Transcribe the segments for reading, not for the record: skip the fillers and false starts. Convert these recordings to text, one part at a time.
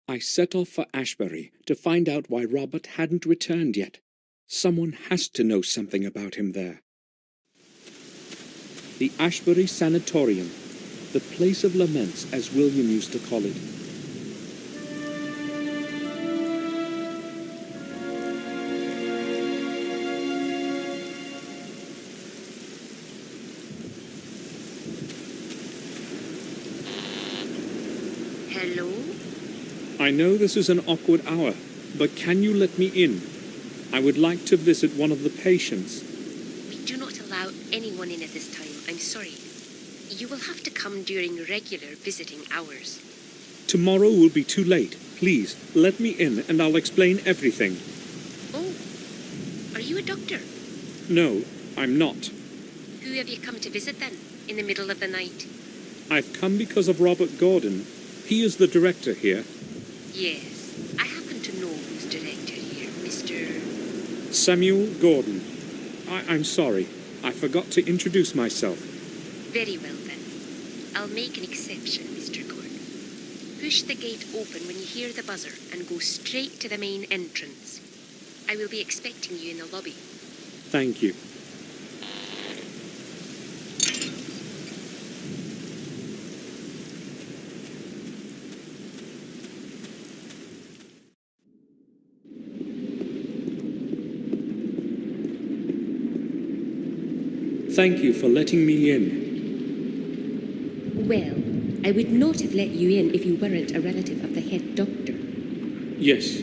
I set off for Ashbury to find out why Robert hadn't returned yet. Someone has to know something about him there. The Ashbury Sanatorium, the place of laments, as William used to call it. Hello? I know this is an awkward hour, but can you let me in? I would like to visit one of the patients. We do not allow anyone in at this time, I'm sorry. You will have to come during regular visiting hours. Tomorrow will be too late. Please, let me in and I'll explain everything. Oh, are you a doctor? No, I'm not. Who have you come to visit then, in the middle of the night? I've come because of Robert Gordon. He is the director here. Yes, I happen to know who's director here, Mr. Samuel Gordon. I'm sorry. I forgot to introduce myself. Very well then. I'll make an exception, Mr. Gordon. Push the gate open when you hear the buzzer and go straight to the main entrance. I will be expecting you in the lobby. Thank you. Thank you for letting me in. Well, I would not have let you in if you weren't a relative of the head doctor. Yes,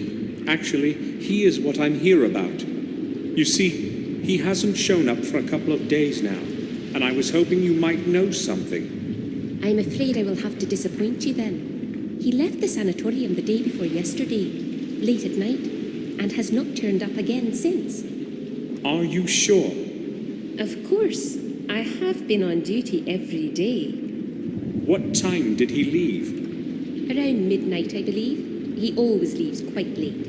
actually, he is what I'm here about. You see, he hasn't shown up for a couple of days now, and I was hoping you might know something. I'm afraid I will have to disappoint you then. He left the sanatorium the day before yesterday, late at night, and has not turned up again since. Are you sure? Of course. I have been on duty every day. What time did he leave? Around midnight, I believe. He always leaves quite late.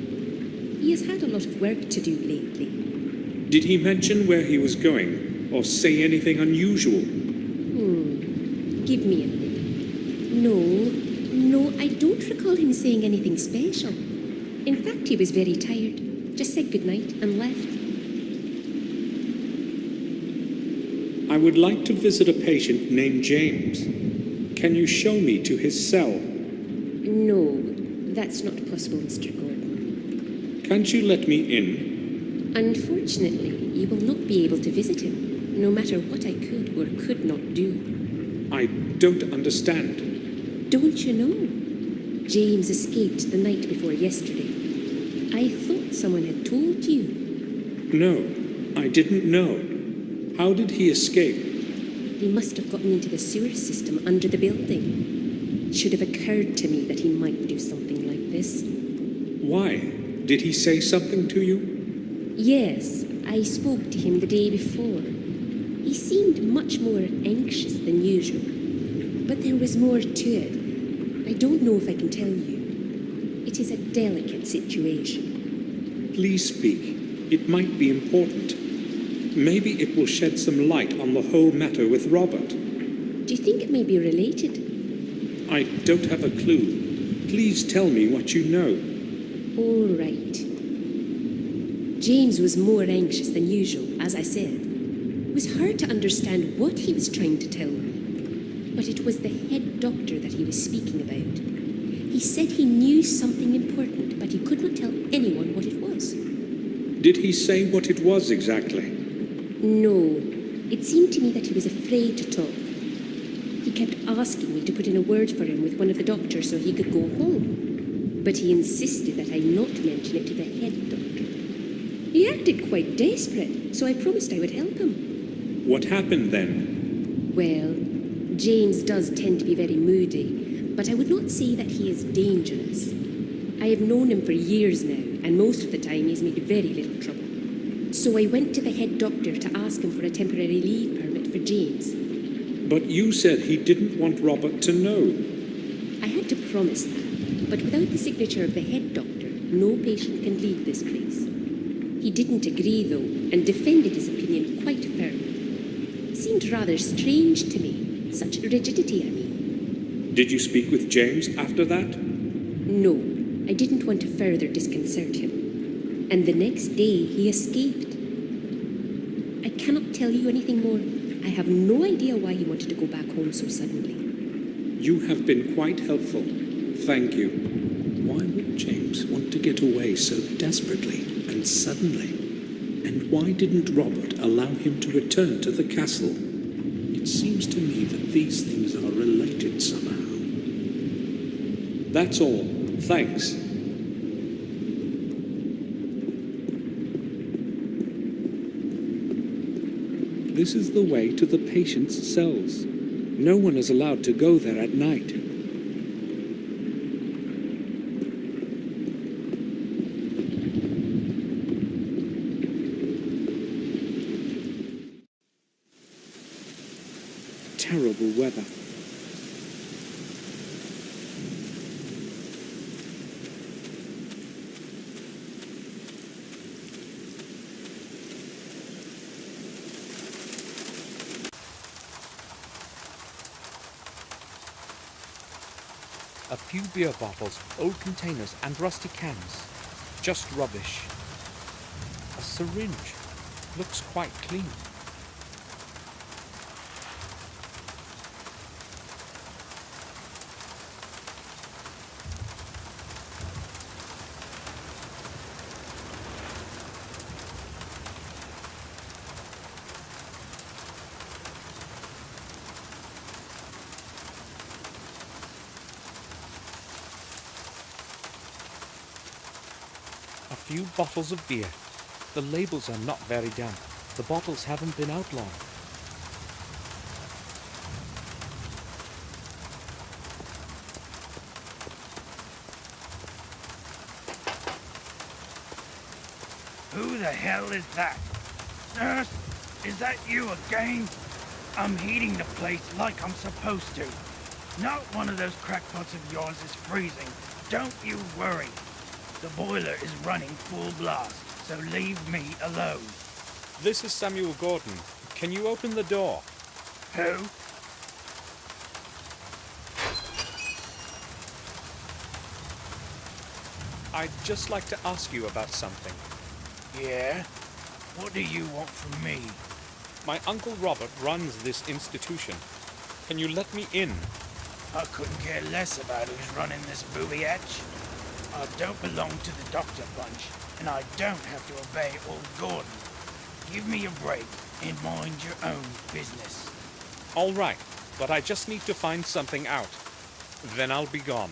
He has had a lot of work to do lately. Did he mention where he was going, or say anything unusual? Give me a minute. No, I don't recall him saying anything special. In fact, he was very tired. Just said goodnight and left. I would like to visit a patient named James. Can you show me to his cell? No, that's not possible, Mr. Gordon. Can't you let me in? Unfortunately, you will not be able to visit him, no matter what I could or could not do. I don't understand. Don't you know? James escaped the night before yesterday. I thought someone had told you. No, I didn't know. How did he escape? He must have gotten into the sewer system under the building. It should have occurred to me that he might do something like this. Why? Did he say something to you? Yes, I spoke to him the day before. He seemed much more anxious than usual. But there was more to it. I don't know if I can tell you. It is a delicate situation. Please speak. It might be important. Maybe it will shed some light on the whole matter with Robert. Do you think it may be related? I don't have a clue. Please tell me what you know. All right. James was more anxious than usual, as I said. It was hard to understand what he was trying to tell me. But it was the head doctor that he was speaking about. He said he knew something important, but he could not tell anyone what it was. Did he say what it was exactly? No. It seemed to me that he was afraid to talk. He kept asking me to put in a word for him with one of the doctors so he could go home. But he insisted that I not mention it to the head doctor. He acted quite desperate, so I promised I would help him. What happened then? Well, James does tend to be very moody, but I would not say that he is dangerous. I have known him for years now, and most of the time he's made very little trouble. So I went to the head doctor to ask him for a temporary leave permit for James. But you said he didn't want Robert to know. I had to promise that, but without the signature of the head doctor, no patient can leave this place. He didn't agree, though, and defended his opinion quite firmly. It seemed rather strange to me. Such rigidity, I mean. Did you speak with James after that? No, I didn't want to further disconcert him. And the next day he escaped. I cannot tell you anything more. I have no idea why he wanted to go back home so suddenly. You have been quite helpful. Thank you. Why would James want to get away so desperately and suddenly? And why didn't Robert allow him to return to the castle? It seems to me that these things are related somehow. That's all. Thanks. This is the way to the patient's cells. No one is allowed to go there at night. Terrible weather. A few beer bottles, old containers and rusty cans. Just rubbish. A syringe. Looks quite clean. A few bottles of beer. The labels are not very damp. The bottles haven't been out long. Who the hell is that? Nurse, is that you again? I'm heating the place like I'm supposed to. Not one of those crackpots of yours is freezing. Don't you worry. The boiler is running full blast, so leave me alone. This is Samuel Gordon. Can you open the door? Who? I'd just like to ask you about something. Yeah? What do you want from me? My Uncle Robert runs this institution. Can you let me in? I couldn't care less about who's running this booby hatch. I don't belong to the Doctor Bunch, and I don't have to obey old Gordon. Give me a break and mind your own business. All right, but I just need to find something out. Then I'll be gone.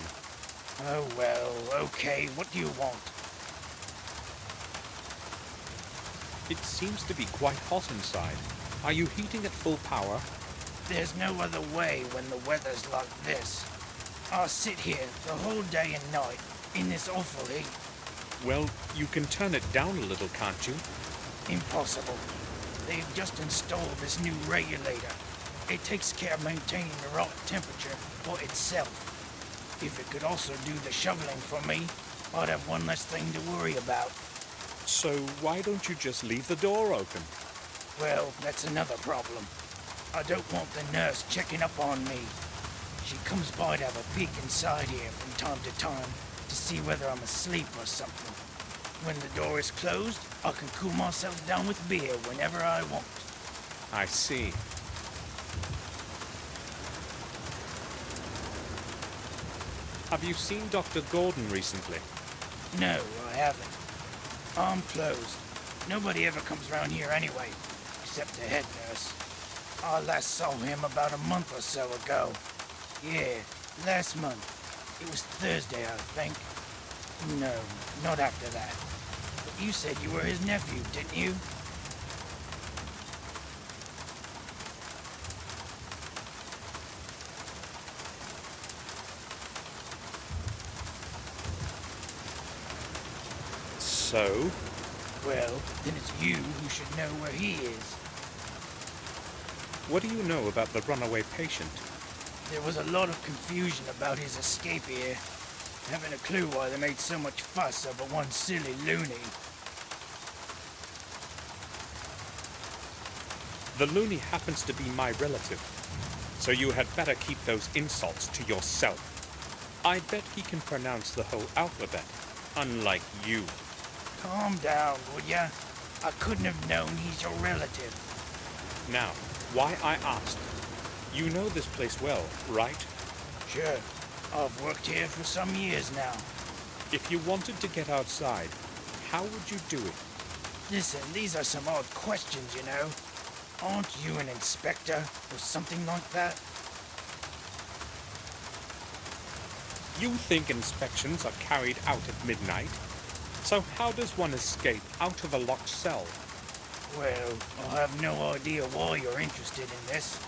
Oh well, okay, what do you want? It seems to be quite hot inside. Are you heating at full power? There's no other way when the weather's like this. I'll sit here the whole day and night in this awful heat. Well, you can turn it down a little, can't you? Impossible. They've just installed this new regulator. It takes care of maintaining the right temperature for itself. If it could also do the shoveling for me, I'd have one less thing to worry about. So why don't you just leave the door open? Well, that's another problem. I don't want the nurse checking up on me. She comes by to have a peek inside here from time to time to see whether I'm asleep or something. When the door is closed, I can cool myself down with beer whenever I want. I see. Have you seen Dr. Gordon recently? No, I haven't. I'm closed. Nobody ever comes around here anyway, except the head nurse. I last saw him about a month or so ago. Yeah, last month. It was Thursday, I think. No, not after that. But you said you were his nephew, didn't you? So? Well, then it's you who should know where he is. What do you know about the runaway patient? There was a lot of confusion about his escape here. Haven't a clue why they made so much fuss over one silly loony. The loony happens to be my relative, so you had better keep those insults to yourself. I bet he can pronounce the whole alphabet, unlike you. Calm down, would ya? I couldn't have known he's your relative. Now, why I asked. You know this place well, right? Sure. I've worked here for some years now. If you wanted to get outside, how would you do it? Listen, these are some odd questions, you know. Aren't you an inspector or something like that? You think inspections are carried out at midnight? So how does one escape out of a locked cell? Well, I have no idea why you're interested in this,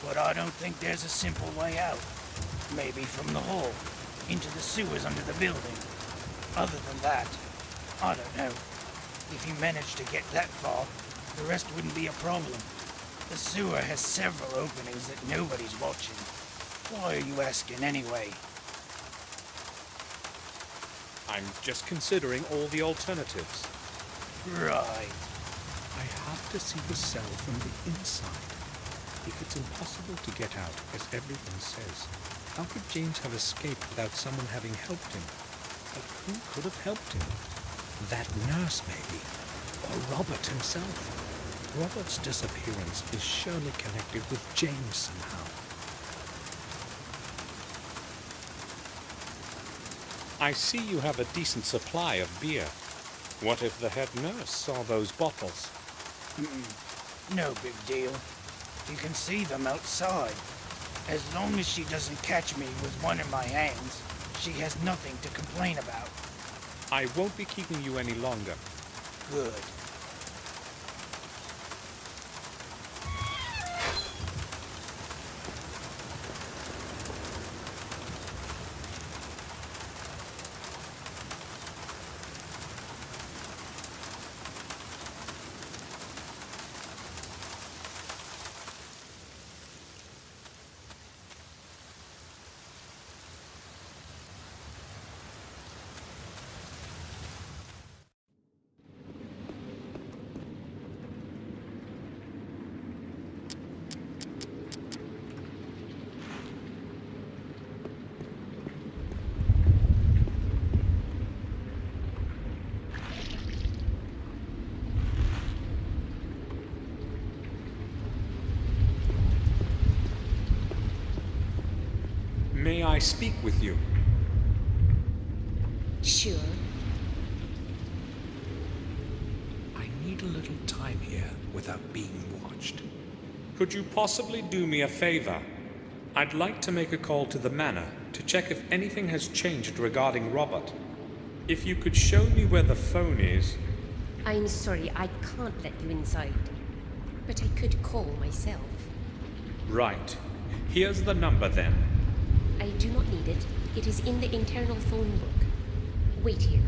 but I don't think there's a simple way out. Maybe from the hall, into the sewers under the building. Other than that, I don't know. If you manage to get that far, the rest wouldn't be a problem. The sewer has several openings that nobody's watching. Why are you asking anyway? I'm just considering all the alternatives. Right. I have to see the cell from the inside. If it's impossible to get out, as everyone says, how could James have escaped without someone having helped him? But who could have helped him? That nurse, maybe. Or Robert himself. Robert's disappearance is surely connected with James somehow. I see you have a decent supply of beer. What if the head nurse saw those bottles? No big deal. You can see them outside. As long as she doesn't catch me with one in my hands, she has nothing to complain about. I won't be keeping you any longer. Good. May I speak with you? Sure. I need a little time here without being watched. Could you possibly do me a favor? I'd like to make a call to the manor to check if anything has changed regarding Robert. If you could show me where the phone is. I'm sorry, I can't let you inside. But I could call myself. Right. Here's the number then. I do not need it. It is in the internal phone book. Wait here.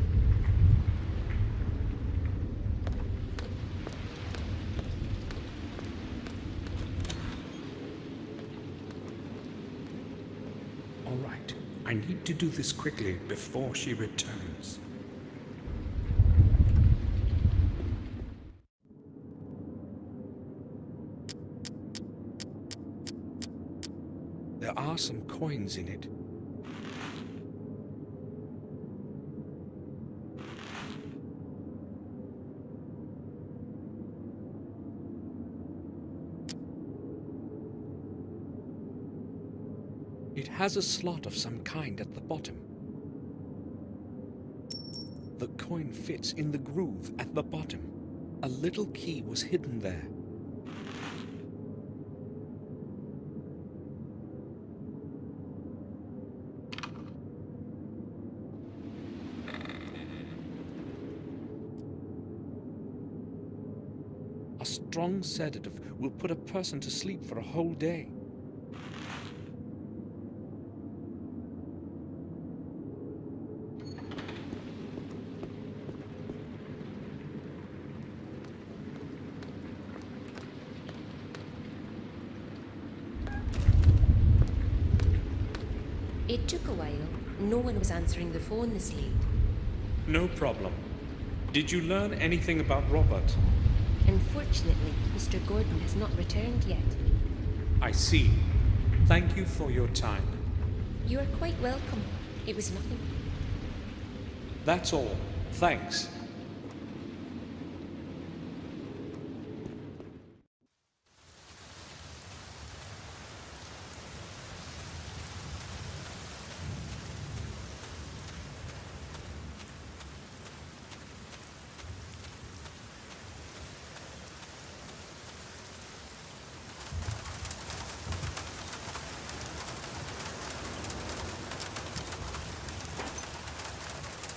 All right. I need to do this quickly before she returns. There are some coins in it. It has a slot of some kind at the bottom. The coin fits in the groove at the bottom. A little key was hidden there. A strong sedative will put a person to sleep for a whole day. It took a while. No one was answering the phone this late. No problem. Did you learn anything about Robert? Unfortunately, Mr. Gordon has not returned yet. I see. Thank you for your time. You are quite welcome. It was nothing. That's all. Thanks.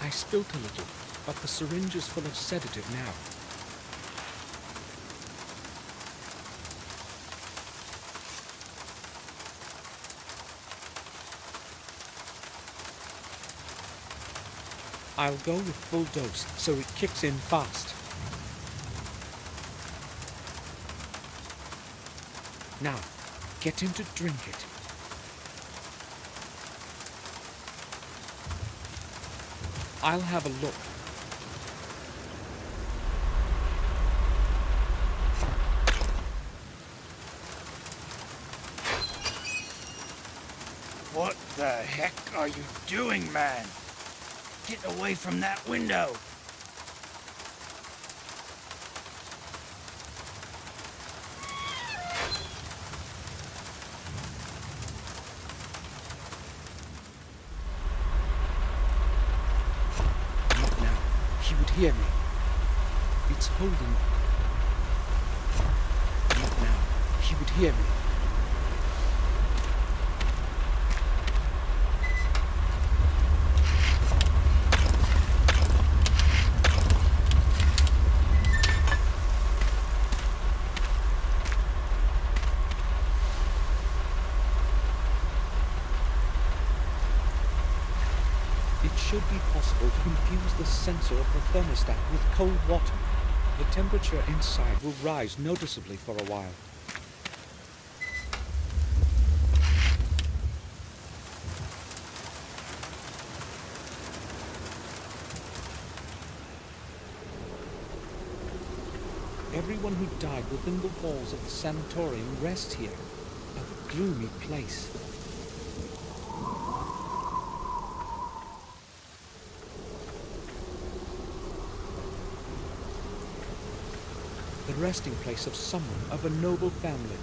I spilt a little, but the syringe is full of sedative now. I'll go with full dose so it kicks in fast. Now, get him to drink it. I'll have a look. What the heck are you doing, man? Get away from that window! Not now. He would hear me. It's holding. Not now. He would hear me. It should be possible to infuse the sensor of the thermostat with cold water. The temperature inside will rise noticeably for a while. Everyone who died within the walls of the sanatorium rests here. A gloomy place. The resting place of someone of a noble family.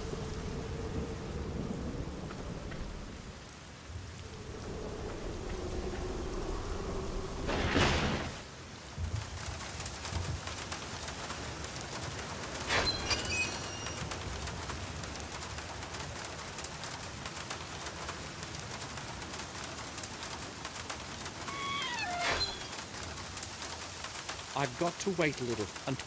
I've got to wait a little until...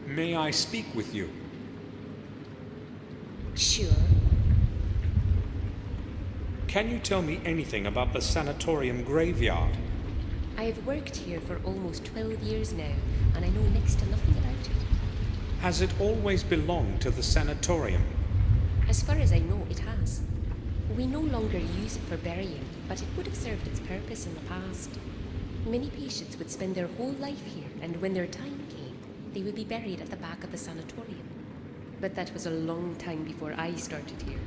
May I speak with you? Sure. Can you tell me anything about the Sanatorium Graveyard? I have worked here for almost 12 years now, and I know next to nothing about it. Has it always belonged to the sanatorium? As far as I know, it has. We no longer use it for burying, but it would have served its purpose in the past. Many patients would spend their whole life here, and when their time came, they would be buried at the back of the sanatorium. But that was a long time before I started here.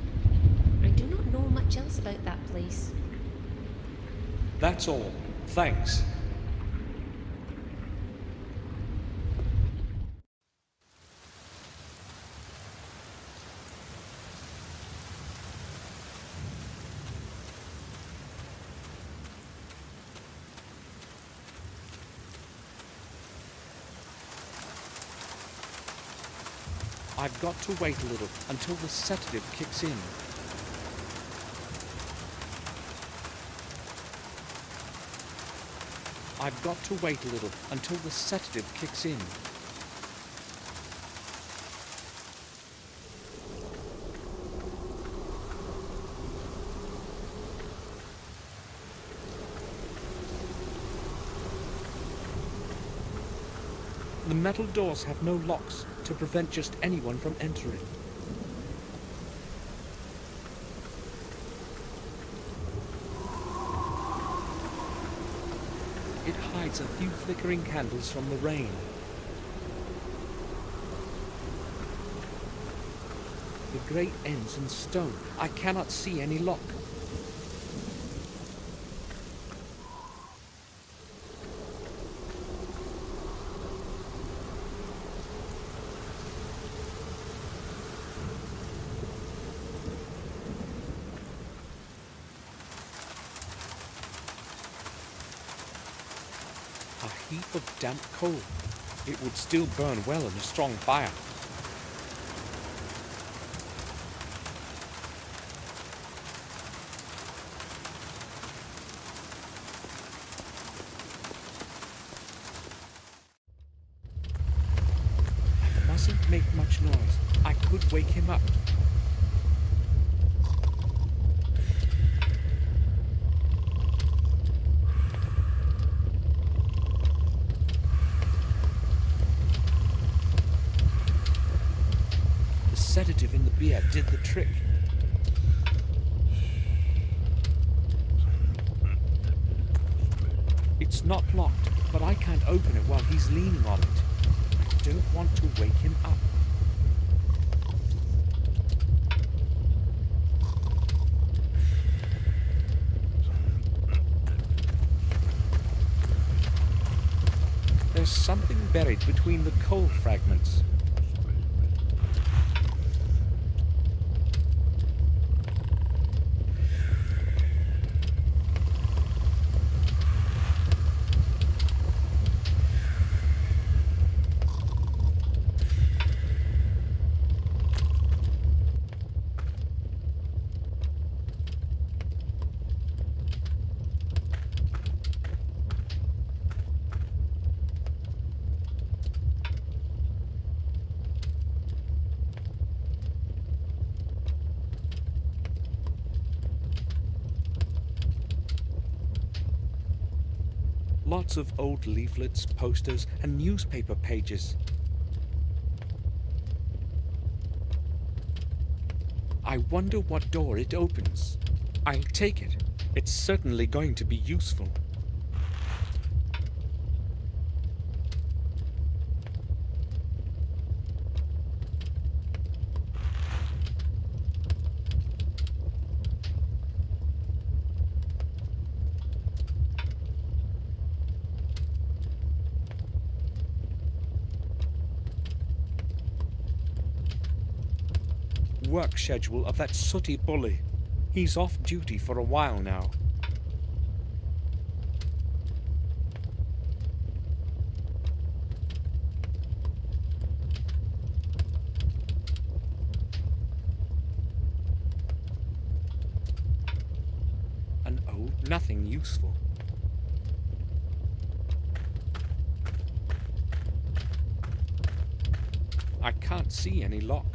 I do not know much else about that place. That's all. Thanks. I've got to wait a little until the sedative kicks in. I've got to wait a little until the sedative kicks in. The metal doors have no locks to prevent just anyone from entering. It hides a few flickering candles from the rain. The grate ends in stone. I cannot see any lock. A heap of damp coal. It would still burn well in a strong fire. I mustn't make much noise. I could wake him up. The sedative in the beer did the trick. It's not locked, but I can't open it while he's leaning on it. I don't want to wake him up. There's something buried between the coal fragments. Lots of old leaflets, posters, and newspaper pages. I wonder what door it opens. I'll take it. It's certainly going to be useful. Work schedule of that sooty bully. He's off duty for a while now. An old nothing useful. I can't see any lock.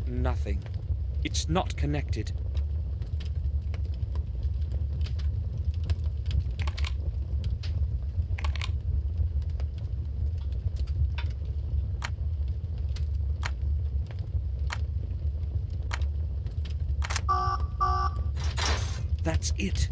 Nothing. It's not connected. That's it.